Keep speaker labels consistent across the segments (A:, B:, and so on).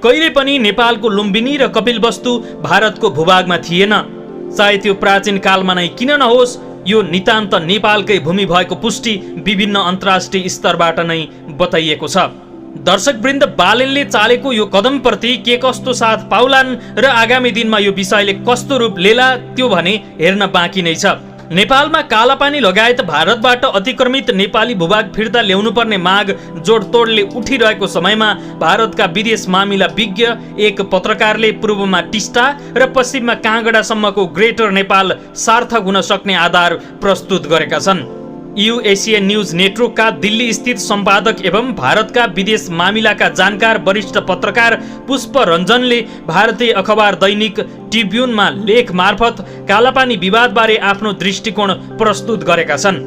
A: कहिले पनि नेपालको लुम्बिनी र कपिलवस्तु भारतको भूभागमा थिएन। सायद यो प्राचीन कालमा नै किन नहोस्, यो नितान्त नेपालकै भूमि भएको पुष्टि विभिन्न अन्तर्राष्ट्रिय स्तरबाट नै बताइएको छ। दर्शकवृन्द, बालेनले चालेको यो कदमप्रति के कस्तो साथ पाउलान् र आगामी दिनमा यो विषयले कस्तो रूप लेला त्यो भने हेर्न बाँकी नै छ। नेपालमा कालापानी लगायत भारतबाट अतिक्रमित नेपाली भूभाग फिर्ता ल्याउनुपर्ने माग जोडतोडले उठिरहेको समयमा भारतका विदेश मामिला विज्ञ एक पत्रकारले पूर्वमा टिस्टा र पश्चिममा काँगडासम्मको ग्रेटर नेपाल सार्थक हुन सक्ने आधार प्रस्तुत गरेका छन्। यूएशियन न्यूज नेटवर्कका दिल्ली स्थित सम्पादक एवं भारतका विदेश मामिलाका जानकार वरिष्ठ पत्रकार पुष्प रञ्जनले भारतीय अखबार दैनिक ट्रिब्युनमा लेख मार्फत कालापानी विवादबारे आफ्नो दृष्टिकोण प्रस्तुत गरेका छन्।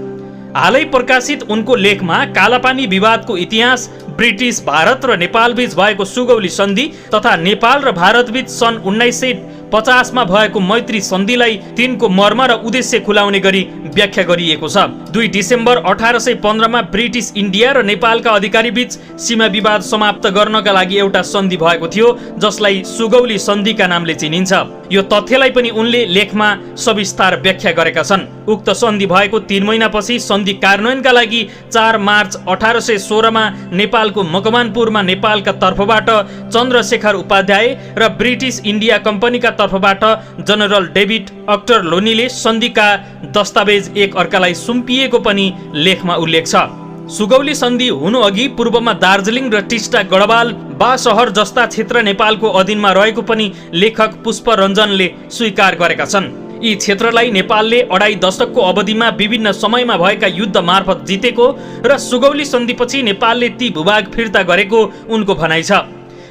A: हालै प्रकाशित उनको लेखमा कालापानी विवादको इतिहास, ब्रिटिस भारत र नेपाल बीच भएको सुगौली सन्धि तथा नेपाल र भारत बीच सन् 1950 मा भएको मैत्री सन्धिलाई तिनको मर्म र उद्देश्य खुलाउने गरी व्याख्या गरिएको छ। 2 डिसेम्बर 1815 मा ब्रिटिस इन्डिया र नेपालका अधिकारी बीच सीमा विवाद समाप्त गर्नका लागि एउटा सन्धि भएको थियो, जसलाई सुगौली सन्धिका नामले चिनिन्छ। यो तथ्यलाई पनि उनले लेखमा सविस्तार व्याख्या गरेका छन्। उक्त सन्धि भएको 3 महिनापछि सन्धि कार्यान्वयनका लागि 4 मार्च 1816 मा नेपालको मकवानपुरमा नेपालका तर्फबाट चन्द्रशेखर उपाध्याय र ब्रिटिस इन्डिया कम्पनीका तर्फबाट जनरल डेभिड अक्टरलोनीले सन्धिका दस्तावेज एक अर्कालाई सुम्पिएको पनि लेखमा उल्लेख छ। सुगौली सन्धि हुनु अघि पूर्वमा दार्जिलिङ र टिस्टा गढवाल बा शहर जस्ता क्षेत्र नेपालको अधीनमा रहेको पनि लेखक पुष्प रञ्जनले स्वीकार गरेका छन्। यी क्षेत्रलाई नेपालले 2.5 दशकको अवधिमा विभिन्न समयमा भएका युद्ध मार्फत जितेको र सुगौली सन्धिपछि नेपालले ती भूभाग फिर्ता गरेको उनको भनाइ छ।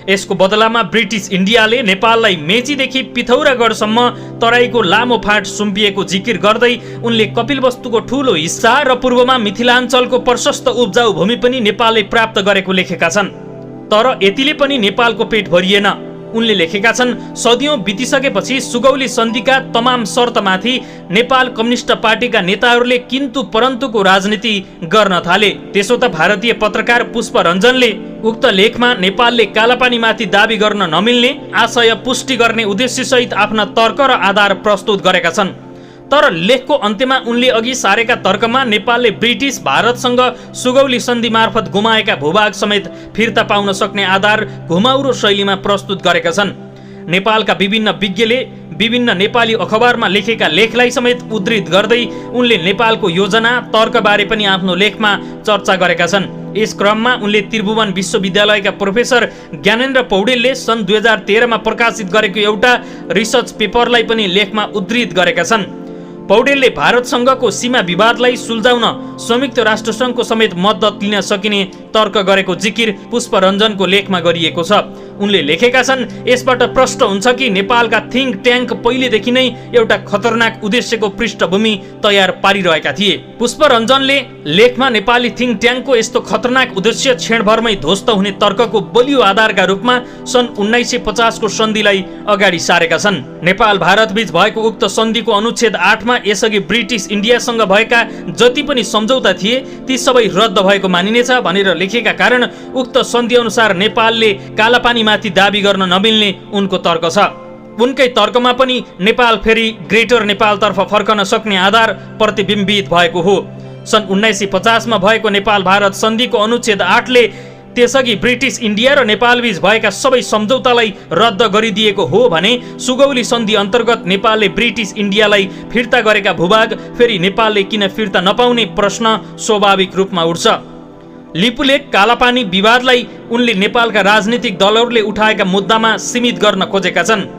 A: यसको बदलामा ब्रिटिस इन्डियाले नेपाललाई मेचीदेखि पिथौरागढसम्म तराईको लामो फाँट सुम्पिएको जिकिर गर्दै उनले कपिलवस्तुको ठूलो हिस्सा र पूर्वमा मिथिलाञ्चलको प्रशस्त उब्जाउ भूमि पनि नेपालले प्राप्त गरेको लेखेका छन्। तर यतिले पनि नेपालको पेट भरिएन। उनले लेखेका छन्, सदियौं बितिसकेपछि सुगौली सन्धिका तमाम शर्तमाथि नेपाल कम्युनिस्ट पार्टीका नेताहरूले किन्तु परन्तुको राजनीति गर्न थाले। त्यसो त भारतीय पत्रकार पुष्प रञ्जनले उक्त लेखमा नेपालले कालापानीमाथि दाबी गर्न नमिल्ने आशय पुष्टि गर्ने उद्देश्यसहित आफ्ना तर्क र आधार प्रस्तुत गरेका छन्। तर लेखको अन्त्यमा उनले अघि सारेका तर्कमा नेपालले ब्रिटिस भारतसँग सुगौली सन्धि मार्फत गुमाएका भूभाग समेत फिर्ता पाउन सक्ने आधार घुमाउरो शैलीमा प्रस्तुत गरेका छन्। नेपालका विभिन्न विज्ञले विभिन्न नेपाली अखबारमा लेखेका लेखलाई समेत उद्धृत गर्दै उनले नेपालको योजना तर्कबारे पनि आफ्नो लेखमा चर्चा गरेका छन्। यस क्रममा उनले त्रिभुवन विश्वविद्यालयका प्रोफेसर ज्ञानेन्द्र पौडेलले सन् 2013 मा प्रकाशित गरेको एउटा रिसर्च पेपरलाई पनि लेखमा उद्धृत गरेका छन्। पौडेलले भारतसँगको सीमा विवादलाई सुल्झाउन संयुक्त राष्ट्रसङ्घको समेत मद्दत लिन सकिने तर्क गरेको जिकिर पुष्प रञ्जनको लेखमा गरिएको छ। उनले लेखेका छन्, यसबाट प्रष्ट हुन्छ कि नेपालका थिङ्क ट्याङ्क पहिलेदेखि नै एउटा खतरनाक उद्देश्यको पृष्ठभूमि तयार पारिरहेका थिए। पुष्प रञ्जनले लेखमा नेपाली थिङ्क ट्याङ्कको यस्तो खतरनाक उद्देश्य क्षणभरमै ध्वस्त हुने तर्कको बलियो आधारका रूपमा सन् 1950 को सन्धिलाई अगाडि सारेका छन्। नेपाल भारत बीच भएको उक्त सन्धिको अनुच्छेद 8 मा यसअघि ब्रिटिस इन्डियासँग भएका जति पनि सम्झौता थिए ती सबै रद्द भएको मानिनेछ भनेर लेखेका कारण उक्त सन्धि अनुसार नेपालले कालापानीमाथि दाबी गर्न नमिल्ने उनको तर्क छ। उनकै तर्कमा पनि नेपाल फेरि ग्रेटर नेपालतर्फ फर्कन सक्ने आधार प्रतिबिम्बित भएको हो। सन् 1950 मा भएको नेपाल भारत सन्धिको अनुच्छेद 8 ले त्यसअघि ब्रिटिस इन्डिया र नेपाल बीच भएका सबै सम्झौतालाई रद्द गरिदिएको हो भने सुगौली सन्धि अन्तर्गत नेपालले ब्रिटिस इन्डियालाई फिर्ता गरेका भूभाग फेरि नेपालले किन फिर्ता नपाउने प्रश्न स्वाभाविक रूपमा उठ्छ। लिपुलेख कालापानी विवादलाई उनले नेपालका राजनीतिक दलहरूले उठाएका मुद्दामा सीमित गर्न खोजेका छन्।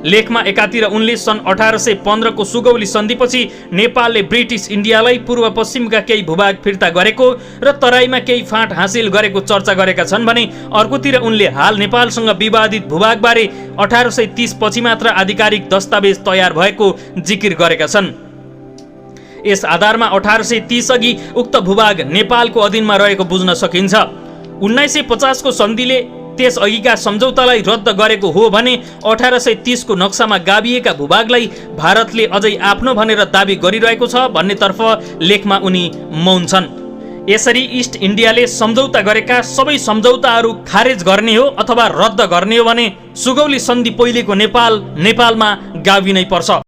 A: लेखमा एकातिर उनले सन् 1815 को सुगौली सन्धिपछि नेपालले ब्रिटिस इन्डियालाई पूर्व पश्चिमका केही भूभाग फिर्ता गरेको र तराईमा केही फाँट हासिल गरेको चर्चा गरेका छन् भने अर्कोतिर उनले हाल नेपालसँग विवादित भूभागबारे 1830 पछि मात्र आधिकारिक दस्तावेज तयार भएको जिकिर गरेका छन्। यस आधारमा 1830 अघि उक्त भूभाग नेपालको अधीनमा रहेको बुझ्न सकिन्छ। 1950 को सन्धिले त्यस अघिका सम्झौतालाई रद्द गरेको हो भने 1830 को नक्सामा गाभिएका भूभागलाई भारतले अझै आफ्नो भनेर दाबी गरिरहेको छ भन्नेतर्फ लेखमा उनी मौन छन्। यसरी इस्ट इन्डियाले सम्झौता गरेका सबै सम्झौताहरू खारेज गर्ने हो अथवा रद्द गर्ने हो भने सुगौली सन्धि पहिलेको नेपालमा गाभिनै पर्छ।